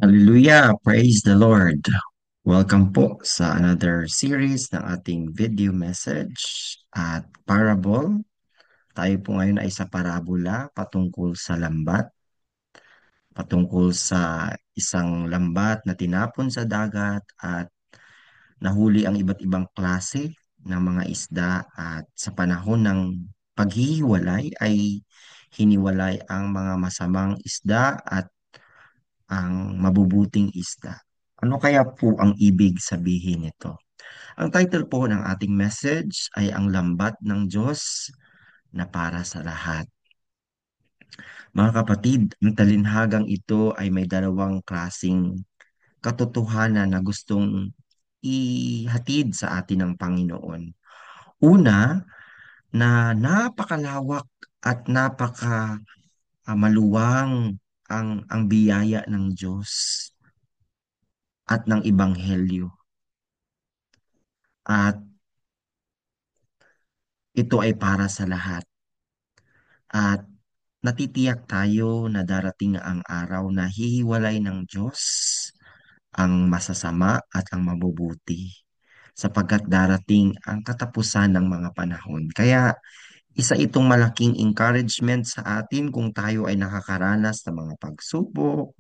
Hallelujah! Praise the Lord! Welcome po sa another series ng ating video message at parable. Tayo po ngayon ay sa parabola patungkol sa lambat, patungkol sa isang lambat na tinapon sa dagat at nahuli ang iba't ibang klase ng mga isda at sa panahon ng paghihiwalay ay hiniwalay ang mga masamang isda at ang mabubuting isda. Ano kaya po ang ibig sabihin nito? Ang title po ng ating message ay Ang Lambat ng Diyos na para sa lahat. Mga kapatid, ang talinhagang ito ay may dalawang klasing katotohanan na gustong ihatid sa atin ng Panginoon. Una, na napakalawak at maluwang ang biyaya ng Diyos at ng Ebanghelyo. At ito ay para sa lahat. At natitiyak tayo na darating na ang araw na hihiwalay ng Diyos ang masasama at ang mabubuti sapagkat darating ang katapusan ng mga panahon. Kaya isa itong malaking encouragement sa atin kung tayo ay nakakaranas ng mga pagsubok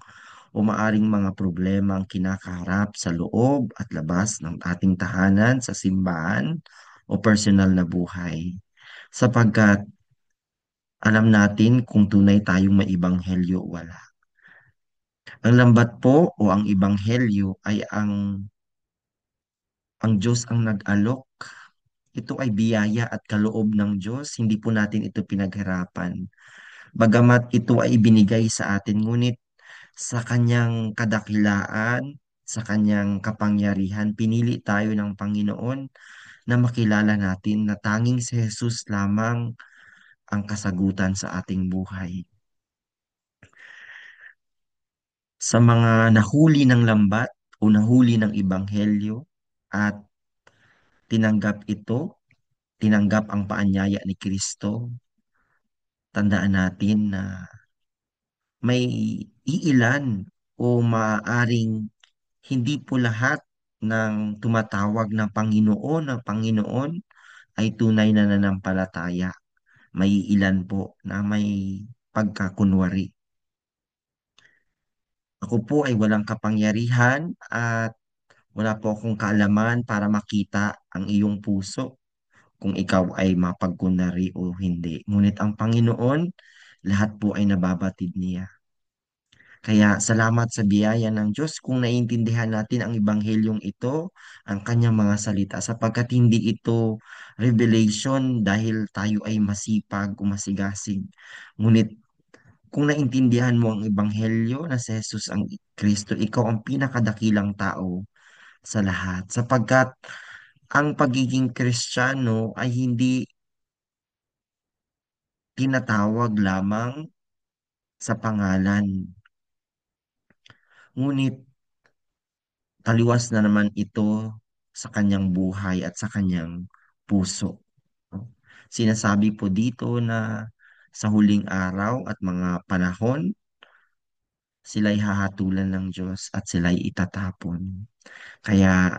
o maaring mga problema ang kinakaharap sa loob at labas ng ating tahanan sa simbahan o personal na buhay. Sapagkat alam natin kung tunay tayong may ibanghelyo o wala. Ang lambat po o ang ibanghelyo ay ang Diyos ang nag-alok. Ito ay biyaya at kaloob ng Diyos. Hindi po natin ito pinaghirapan. Bagamat ito ay ibinigay sa atin, ngunit sa kanyang kadakilaan, sa kanyang kapangyarihan, pinili tayo ng Panginoon na makilala natin na tanging si Jesus lamang ang kasagutan sa ating buhay. Sa mga nahuli ng lambat o nahuli ng Ebanghelyo at tinanggap ito, tinanggap ang paanyaya ni Kristo, tandaan natin na may iilan o maaaring hindi po lahat ng tumatawag na Panginoon ay tunay na nanampalataya. May ilan po na may pagkakunwari. Ako po ay walang kapangyarihan at wala po akong kaalaman para makita ang iyong puso kung ikaw ay mapagkunwari o hindi. Ngunit ang Panginoon, lahat po ay nababatid niya. Kaya salamat sa biyaya ng Diyos kung naiintindihan natin ang ebanghelyong ito, ang kanyang mga salita, sapagkat hindi ito revelation dahil tayo ay masipag o masigasig. Ngunit kung naintindihan mo ang ebanghelyo na si Jesus ang Kristo, ikaw ang pinakadakilang tao sa lahat. Sapagkat ang pagiging Kristiyano ay hindi tinatawag lamang sa pangalan. Ngunit taliwas na naman ito sa kanyang buhay at sa kanyang puso. Sinasabi po dito na sa huling araw at mga panahon, sila'y hahatulan ng Diyos at sila'y itatapon. Kaya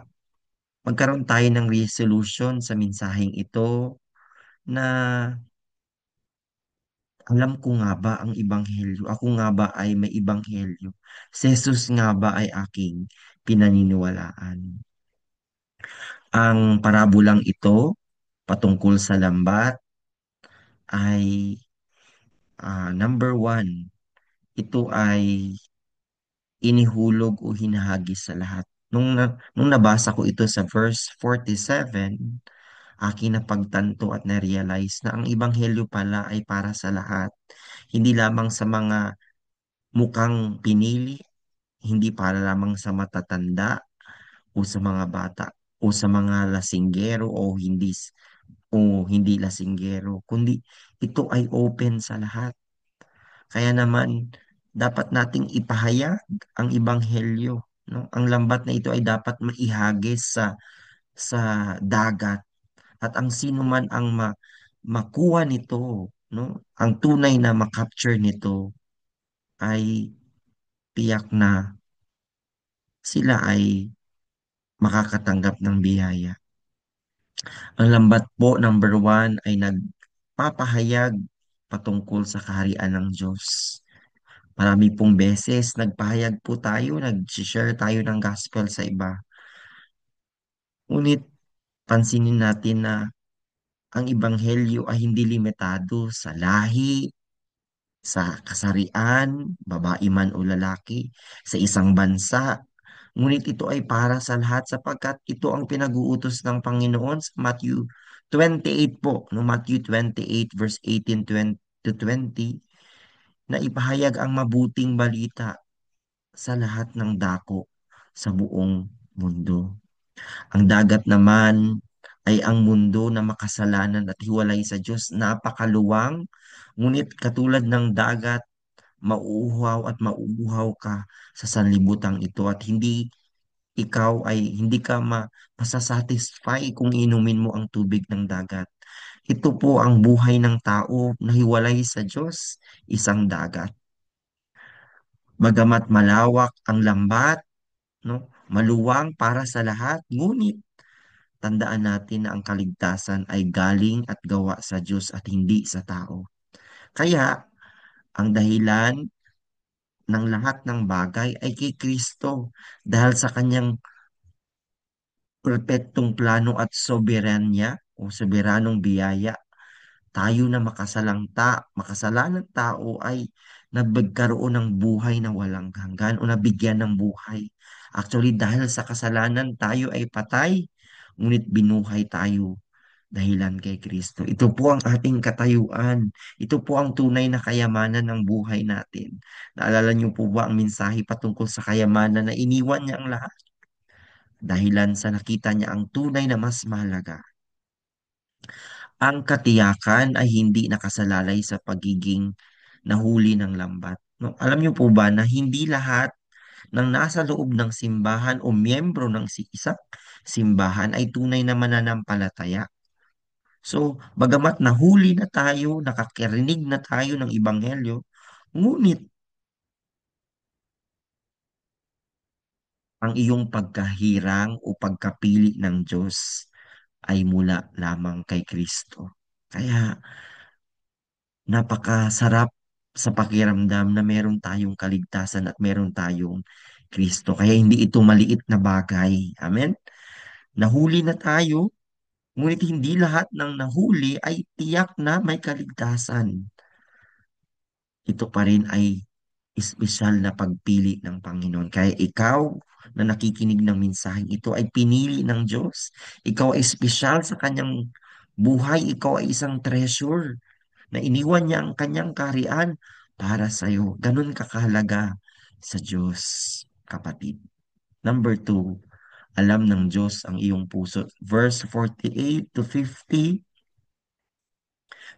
magkaroon tayo ng resolution sa mensaheng ito na alam ko nga ba ang ibanghelyo? Ako nga ba ay may ibanghelyo? Si Jesus nga ba ay aking pinaniniwalaan? Ang parabolang ito patungkol sa lambat ay number one, ito ay inihulog o hinahagis sa lahat. Nung nabasa ko ito sa verse 47, aking napagtanto at na-realize na ang ibanghelyo pala ay para sa lahat. Hindi lamang sa mga mukhang pinili, hindi para lamang sa matatanda o sa mga bata o sa mga lasinggero o hindi lasinggero, kundi ito ay open sa lahat. Kaya naman dapat nating ipahayag ang ebanghelyo, no? Ang lambat na ito ay dapat maihagis sa dagat at ang sino man ang makuha nito, no? Ang tunay na makapture nito ay tiyak na sila ay makakatanggap ng biyaya. Ang lambat po, number one, ay nagpapahayag patungkol sa kaharian ng Diyos. Marami pong beses nagpahayag po tayo, nag-share tayo ng gospel sa iba. Ngunit pansinin natin na ang ebanghelyo ay hindi limitado sa lahi, sa kasarian, babae man o lalaki, sa isang bansa. Ngunit ito ay para sa lahat sapagkat ito ang pinag-uutos ng Panginoon sa Matthew 28 po, no Matthew 28 verse 18 to 20, na ipahayag ang mabuting balita sa lahat ng dako sa buong mundo. Ang dagat naman ay ang mundo na makasalanan at hiwalay sa Diyos. Napakaluwang, ngunit katulad ng dagat, mauuhaw at mauuhaw ka sa sanlibutan ito at hindi ka masasatisfy kung inumin mo ang tubig ng dagat. Ito po ang buhay ng tao na hiwalay sa Diyos, isang dagat. Bagamat malawak ang lambat, no, maluwang para sa lahat, ngunit tandaan natin na ang kaligtasan ay galing at gawa sa Diyos at hindi sa tao. Kaya, ang dahilan ng lahat ng bagay ay kay Kristo dahil sa kanyang perpektong plano at soberanya o soberanong biyaya. Tayo na makasalanang tao ay nagkaroon ng buhay na walang hanggan o nabigyan ng buhay. Actually, dahil sa kasalanan tayo ay patay, ngunit binuhay tayo dahilan kay Kristo. Ito po ang ating katayuan. Ito po ang tunay na kayamanan ng buhay natin. Naalala niyo po ba ang mensahe patungkol sa kayamanan na iniwan niya ang lahat? Dahilan sa nakita niya ang tunay na mas mahalaga. Ang katiyakan ay hindi nakasalalay sa pagiging nahuli ng lambat. No? Alam niyo po ba na hindi lahat ng nasa loob ng simbahan o miyembro ng isang simbahan ay tunay na mananampalataya? So, bagamat nahuli na tayo, nakakarinig na tayo ng Ibanghelyo, ngunit ang iyong pagkahirang o pagkapili ng Diyos ay mula lamang kay Kristo. Kaya, napakasarap sa pakiramdam na meron tayong kaligtasan at meron tayong Kristo. Kaya hindi ito maliit na bagay. Amen? Nahuli na tayo, ngunit hindi lahat ng nahuli ay tiyak na may kaligtasan. Ito pa rin ay espesyal na pagpili ng Panginoon. Kaya ikaw na nakikinig ng mensaheng ito ay pinili ng Diyos. Ikaw ay espesyal sa kanyang buhay. Ikaw ay isang treasure na iniwan niya ang kanyang kaharian para sa iyo. Ganun kakahalaga sa Diyos, kapatid. Number two, alam ng Diyos ang iyong puso. Verse 48 to 50,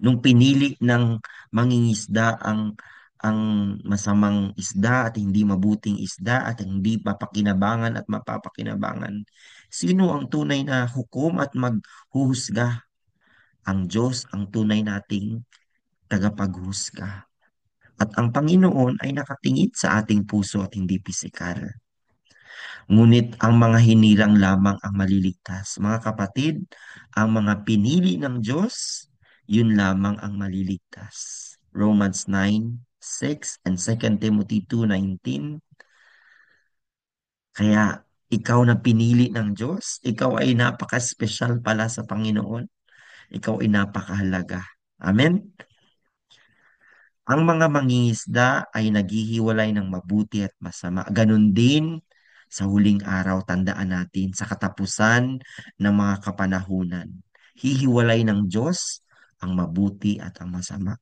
nung pinili ng mangingisda ang masamang isda at hindi mabuting isda at hindi papakinabangan at mapapakinabangan. Sino ang tunay na hukom at maghuhusga? Ang Diyos ang tunay nating tagapaghusga. At ang Panginoon ay nakatingin sa ating puso at hindi pisikal. Ngunit ang mga hinirang lamang ang maliligtas. Mga kapatid, ang mga pinili ng Diyos, yun lamang ang maliligtas. Romans 9:6 and 2 Timothy 2:19. Kaya ikaw na pinili ng Diyos, ikaw ay napaka-special pala sa Panginoon. Ikaw ay napakahalaga. Amen? Ang mga mangingisda ay naghihiwalay ng mabuti at masama. Ganon din sa huling araw, tandaan natin, sa katapusan ng mga kapanahunan. Hihiwalay ng Diyos ang mabuti at ang masama.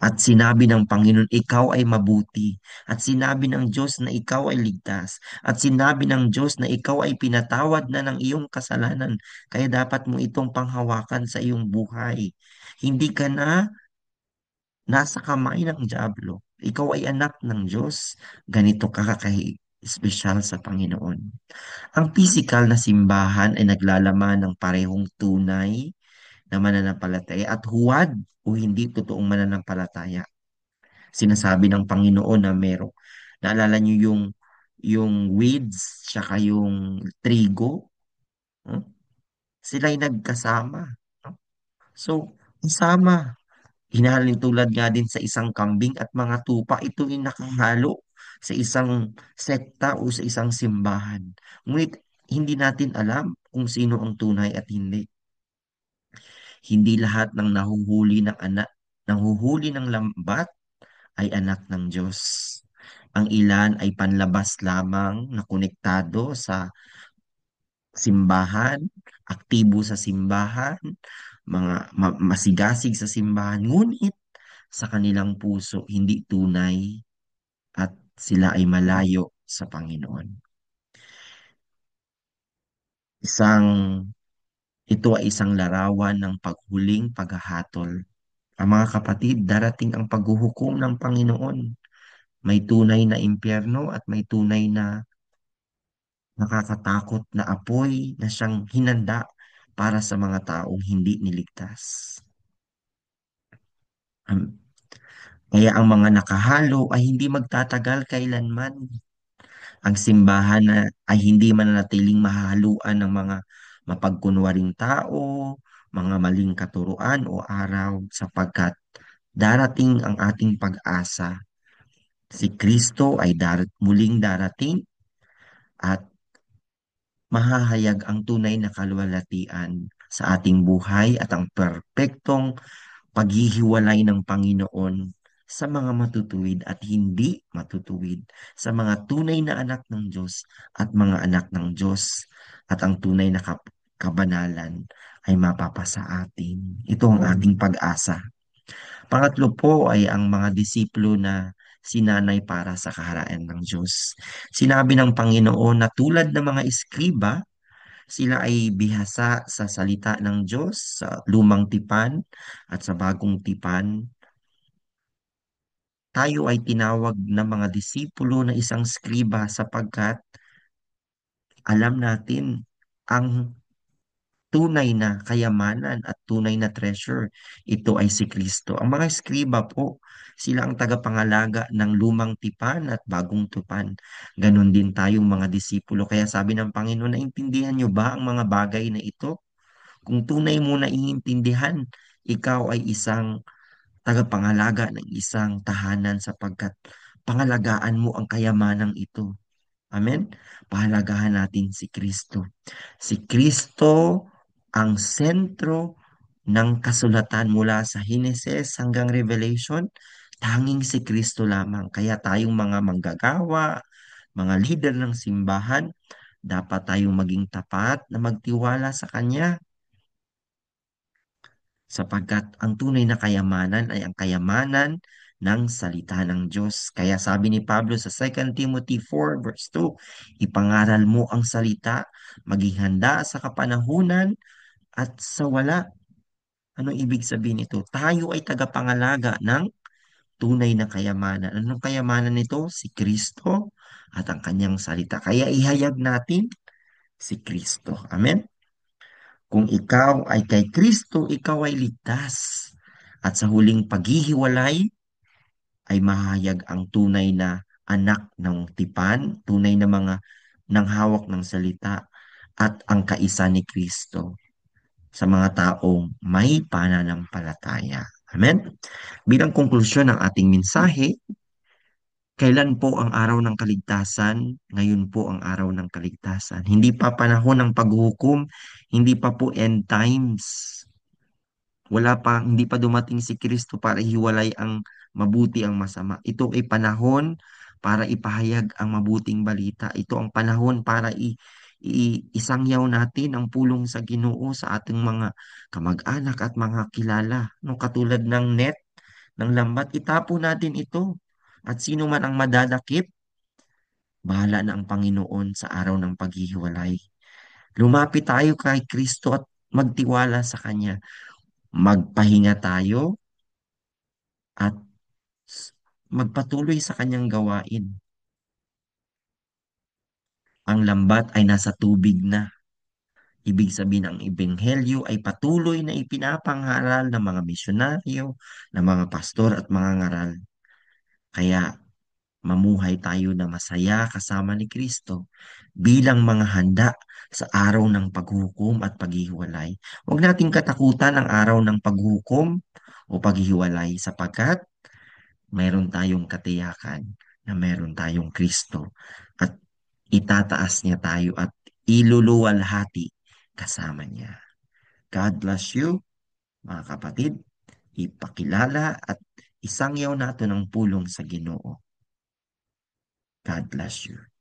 At sinabi ng Panginoon, ikaw ay mabuti. At sinabi ng Diyos na ikaw ay ligtas. At sinabi ng Diyos na ikaw ay pinatawad na ng iyong kasalanan. Kaya dapat mo itong panghawakan sa iyong buhay. Hindi ka na nasa kamay ng dyablo. Ikaw ay anak ng Diyos. Ganito ka espesyal sa Panginoon. Ang pisikal na simbahan ay naglalaman ng parehong tunay na mananampalataya at huwad o hindi totoong mananampalataya. Sinasabi ng Panginoon na naalala niyo yung weeds, tsaka yung trigo, no? Sila'y nagkasama, no? So, kasama. Hinalin tulad nga din sa isang kambing at mga tupa, ito ay nakahalo sa isang sekta o sa isang simbahan. Ngunit hindi natin alam kung sino ang tunay at hindi. Hindi lahat ng nahuhuli ng lambat ay anak ng Diyos. Ang ilan ay panlabas lamang na konektado sa simbahan, aktibo sa simbahan, masigasig sa simbahan, ngunit sa kanilang puso hindi tunay at sila ay malayo sa Panginoon. Isang Ito ay isang larawan ng paghuling paghahatol. Ang mga kapatid, darating ang paghuhukom ng Panginoon. May tunay na impyerno at may tunay na nakakatakot na apoy na siyang hinanda para sa mga taong hindi niligtas. Am- Kaya ang mga nakahalo ay hindi magtatagal kailanman. Ang simbahan ay hindi mananatiling mahahaluan ng mga mapagkunwaring tao, mga maling katuruan o araw sapagkat darating ang ating pag-asa. Si Kristo ay muling darating at mahahayag ang tunay na kaluwalhatian sa ating buhay at ang perpektong paghihiwalay ng Panginoon sa mga matutuwid at hindi matutuwid, sa mga tunay na anak ng Diyos at mga anak ng Diyos, at ang tunay na kabanalan ay mapapasa atin. Ito ang ating pag-asa. Pangatlo po ay ang mga disipulo na sinanay para sa kaharaan ng Diyos. Sinabi ng Panginoon na tulad ng mga eskriba, sila ay bihasa sa salita ng Diyos sa lumang tipan at sa bagong tipan. Tayo ay tinawag na mga disipulo na isang skriba sapagkat alam natin ang tunay na kayamanan at tunay na treasure. Ito ay si Kristo. Ang mga eskriba po, sila ang tagapangalaga ng lumang tipan at bagong tipan. Ganon din tayong mga disipulo. Kaya sabi ng Panginoon, naintindihan nyo ba ang mga bagay na ito? Kung tunay mo na iintindihan, ikaw ay isang tagapangalaga ng isang tahanan sapagkat pangalagaan mo ang kayamanang ito. Amen? Pahalagahan natin si Kristo. Si Kristo ang sentro ng kasulatan mula sa Henesis hanggang Revelation. Tanging si Kristo lamang. Kaya tayong mga manggagawa, mga leader ng simbahan, dapat tayong maging tapat na magtiwala sa Kanya sapagkat ang tunay na kayamanan ay ang kayamanan ng salita ng Diyos. Kaya sabi ni Pablo sa 2 Timothy 4 verse 2, ipangaral mo ang salita, maging handa sa kapanahunan at sa wala. Anong ibig sabihin nito? Tayo ay tagapangalaga ng tunay na kayamanan. Anong kayamanan nito? Si Kristo at ang kanyang salita. Kaya ihayag natin si Kristo. Amen? Kung ikaw ay kay Kristo, ikaw ay ligtas. At sa huling paghihiwalay ay mahayag ang tunay na anak ng tipan, tunay na mga nanghawak ng salita at ang kaisa ni Kristo sa mga taong may pananampalataya. Amen? Bilang konklusyon ng ating mensahe, kailan po ang araw ng kaligtasan? Ngayon po ang araw ng kaligtasan. Hindi pa panahon ng paghuhukom, hindi pa po end times. Hindi pa dumating si Kristo para hiwalay ang mabuti ang masama. Ito ay panahon para ipahayag ang mabuting balita. Ito ang panahon para isangyaw natin ang pulong sa Ginoo sa ating mga kamag-anak at mga kilala. No, katulad ng net, ng lambat, itapo natin ito. At sino man ang madadakip, bahala na ang Panginoon sa araw ng paghihiwalay. Lumapit tayo kay Kristo at magtiwala sa Kanya. Magpahinga tayo at s- magpatuloy sa kanyang gawain. Ang lambat ay nasa tubig na. Ibig sabihin ang ebenghelyo ay patuloy na ipinapangaral ng mga misyonaryo, ng mga pastor at mga ngaral. Kaya mamuhay tayo na masaya kasama ni Kristo bilang mga handa sa araw ng paghukom at paghihiwalay. Huwag nating katakutan ang araw ng paghukom o paghihiwalay sapagkat mayroon tayong katiyakan na mayroon tayong Kristo at itataas niya tayo at iluluwalhati kasama niya. God bless you, mga kapatid. Ipakilala at isangyaw natin ang pulong sa Ginoo. God bless you.